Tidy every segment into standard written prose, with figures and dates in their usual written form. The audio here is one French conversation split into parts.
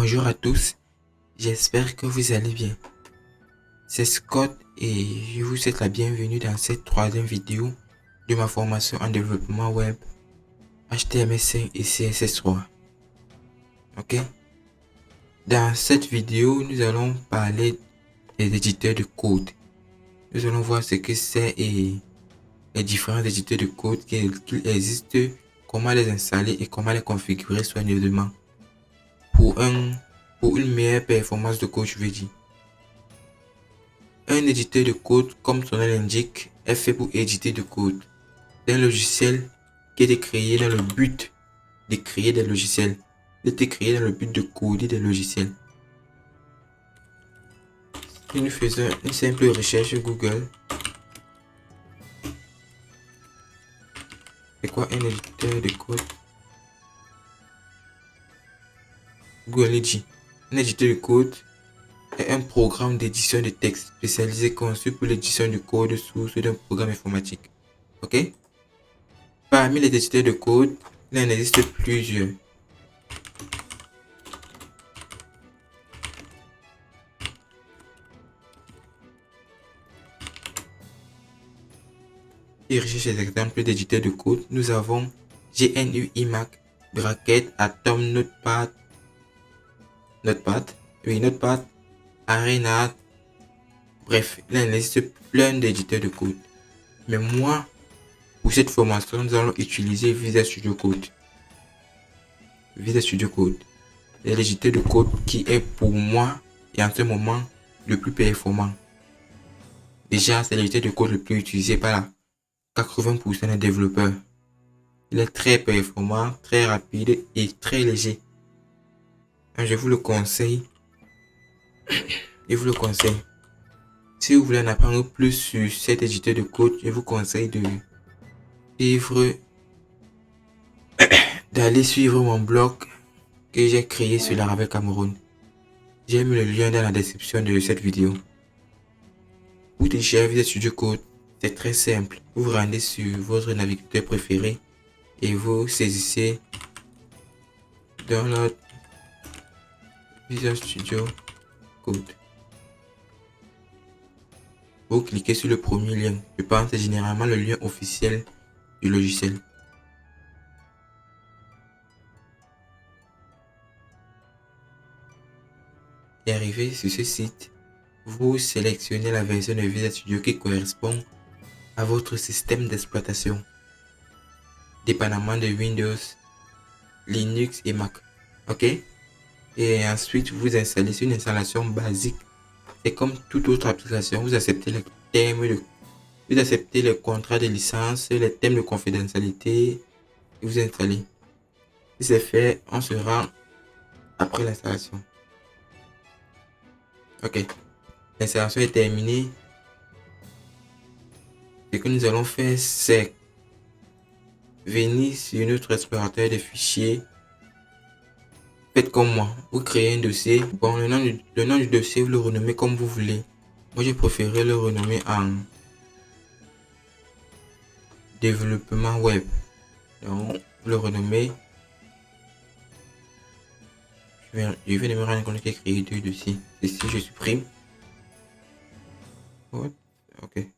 Bonjour à tous, j'espère que vous allez bien. C'est Scott et je vous souhaite la bienvenue dans cette troisième vidéo de ma formation en développement web HTML5 et CSS3. Ok? Dans cette vidéo, nous allons parler des éditeurs de code. Nous allons voir ce que c'est et les différents éditeurs de code qu'il existe, comment les installer et comment les configurer soigneusement pour une meilleure performance de code, je veux dire. Un éditeur de code, comme son nom l'indique, est fait pour éditer du code. C'est un logiciel qui a été créé dans le but de créer des logiciels. Il a été créé dans le but de coder des logiciels. Si nous faisons une simple recherche sur Google, c'est quoi un éditeur de code? Google dit, un éditeur de code est un programme d'édition de texte spécialisé conçu pour l'édition du code source d'un programme informatique. Ok? Parmi les éditeurs de code, il en existe plusieurs. Et recherche les exemples d'éditeurs de code, nous avons GNU Emacs, Bracket, Atom, Notepad, Arena, bref, il en existe plein d'éditeurs de code. Mais moi, pour cette formation, nous allons utiliser Visual Studio Code. Visual Studio Code est l'éditeur de code qui est pour moi et en ce moment le plus performant. Déjà, c'est l'éditeur de code le plus utilisé par 80% des développeurs. Il est très performant, très rapide et très léger. Je vous le conseille. Si vous voulez en apprendre plus sur cet éditeur de code, je vous conseille d'aller suivre mon blog que j'ai créé sur Laravel Cameroun. J'ai mis le lien dans la description de cette vidéo. Pour télécharger Visual Studio Code, c'est très simple. Vous vous rendez sur votre navigateur préféré et vous saisissez Download Visual Studio Code. Vous cliquez sur le premier lien. Je pense que c'est généralement le lien officiel du logiciel. Et arrivé sur ce site, vous sélectionnez la version de Visual Studio qui correspond à votre système d'exploitation, dépendamment de Windows, Linux et Mac. Ok? Et ensuite, vous installez sur une installation basique. C'est comme toute autre application. Vous acceptez les termes vous acceptez les contrats de licence, les thèmes de confidentialité et vous installez. Si c'est fait, on se rend après l'installation. Ok. L'installation est terminée. Ce que nous allons faire, c'est venir sur notre explorateur de fichiers. Faites comme moi. Vous créez un dossier. Bon, le nom du dossier, vous le renommez comme vous voulez. Moi, j'ai préféré le renommer en développement web. Donc, le renommer. Je vais me rendre compte qu'il y a créé deux dossiers. Ici, je supprime. What? Ok.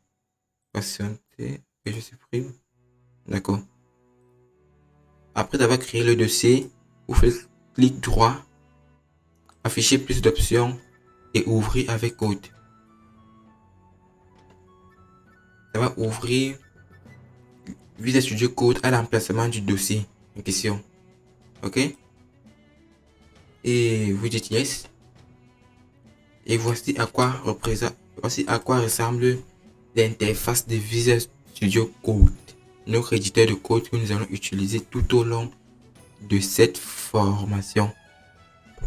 Patienter. Et je supprime. D'accord. Après avoir créé le dossier, vous faites clic droit, afficher plus d'options et ouvrir avec code. Ça va ouvrir Visual Studio Code à l'emplacement du dossier en question. Ok? Et vous dites yes. Et voici à quoi ressemble l'interface de Visual Studio Code, notre éditeur de code que nous allons utiliser tout au long de cette formation.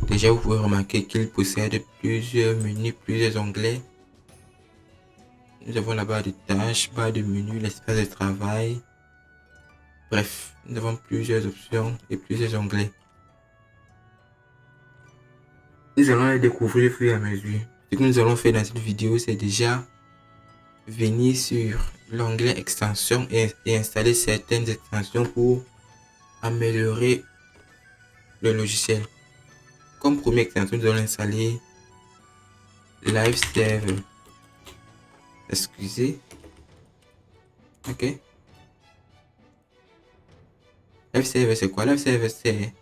Déjà, vous pouvez remarquer qu'il possède plusieurs menus, plusieurs onglets. Nous avons la barre de tâches, barre de menu, l'espace de travail. Bref, nous avons plusieurs options et plusieurs onglets. Nous allons les découvrir au fur et à mesure. Ce que nous allons faire dans cette vidéo, c'est déjà venir sur l'onglet extension et installer certaines extensions pour améliorer le logiciel. Comme première extension, nous allons installer Live Server. Excusez. Ok. Live Server, c'est quoi? Live Server, c'est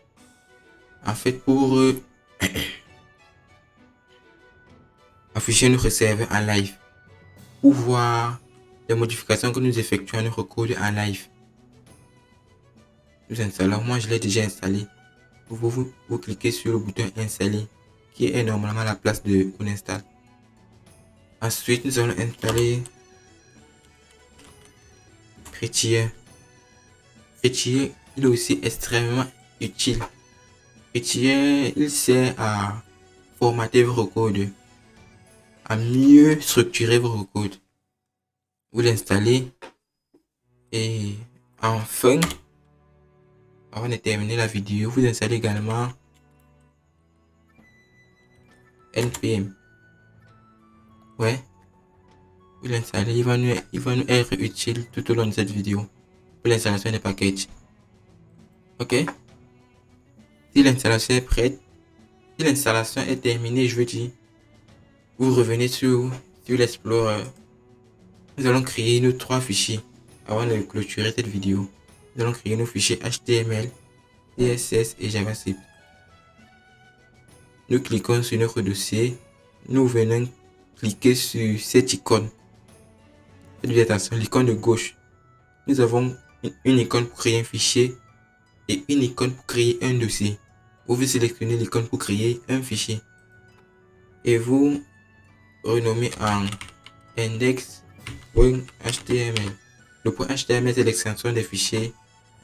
en fait pour afficher notre serveur en live. Pour voir les modifications que nous effectuons à notre code en live. Nous installons. Moi, je l'ai déjà installé. Vous cliquez sur le bouton installer qui est normalement à la place de on installe. Ensuite, nous allons installer Prettier. Prettier, il est aussi extrêmement utile. Prettier, il sert à formater votre code, à mieux structurer votre code. Vous l'installez et enfin, avant de terminer la vidéo, vous installez également NPM. Ouais, vous l'installez, il va nous être utile tout au long de cette vidéo pour l'installation des packages. Ok, si l'installation est prête, si l'installation est terminée, je veux dire, vous revenez sur l'Explorer. Nous allons créer nos 3 fichiers avant de clôturer cette vidéo. Nous allons créer nos fichiers HTML, CSS et JavaScript. Nous cliquons sur notre dossier. Nous venons cliquer sur cette icône. Faites attention, l'icône de gauche. Nous avons une icône pour créer un fichier et une icône pour créer un dossier. Vous sélectionnez l'icône pour créer un fichier et vous renommez en index.html. Le point HTML c'est l'extension des fichiers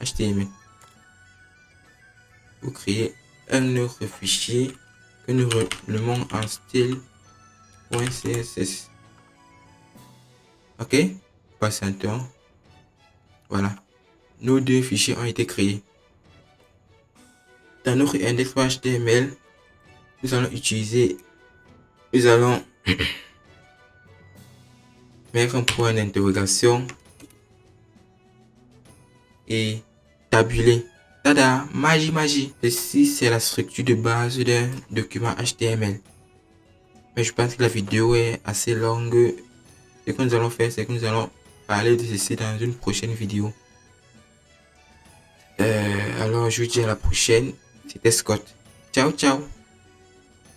HTML. Vous créez un autre fichier que nous renommons en style.css. Ok, patientons. Voilà, nos 2 fichiers ont été créés. Dans notre index.html, nous allons mettre un point d'interrogation et tabuler. Tada, magie. Ceci, c'est la structure de base d'un document HTML. Mais je pense que la vidéo est assez longue. Ce que nous allons faire, c'est que nous allons parler de ceci dans une prochaine vidéo. Alors, je vous dis à la prochaine. C'était Scott. Ciao.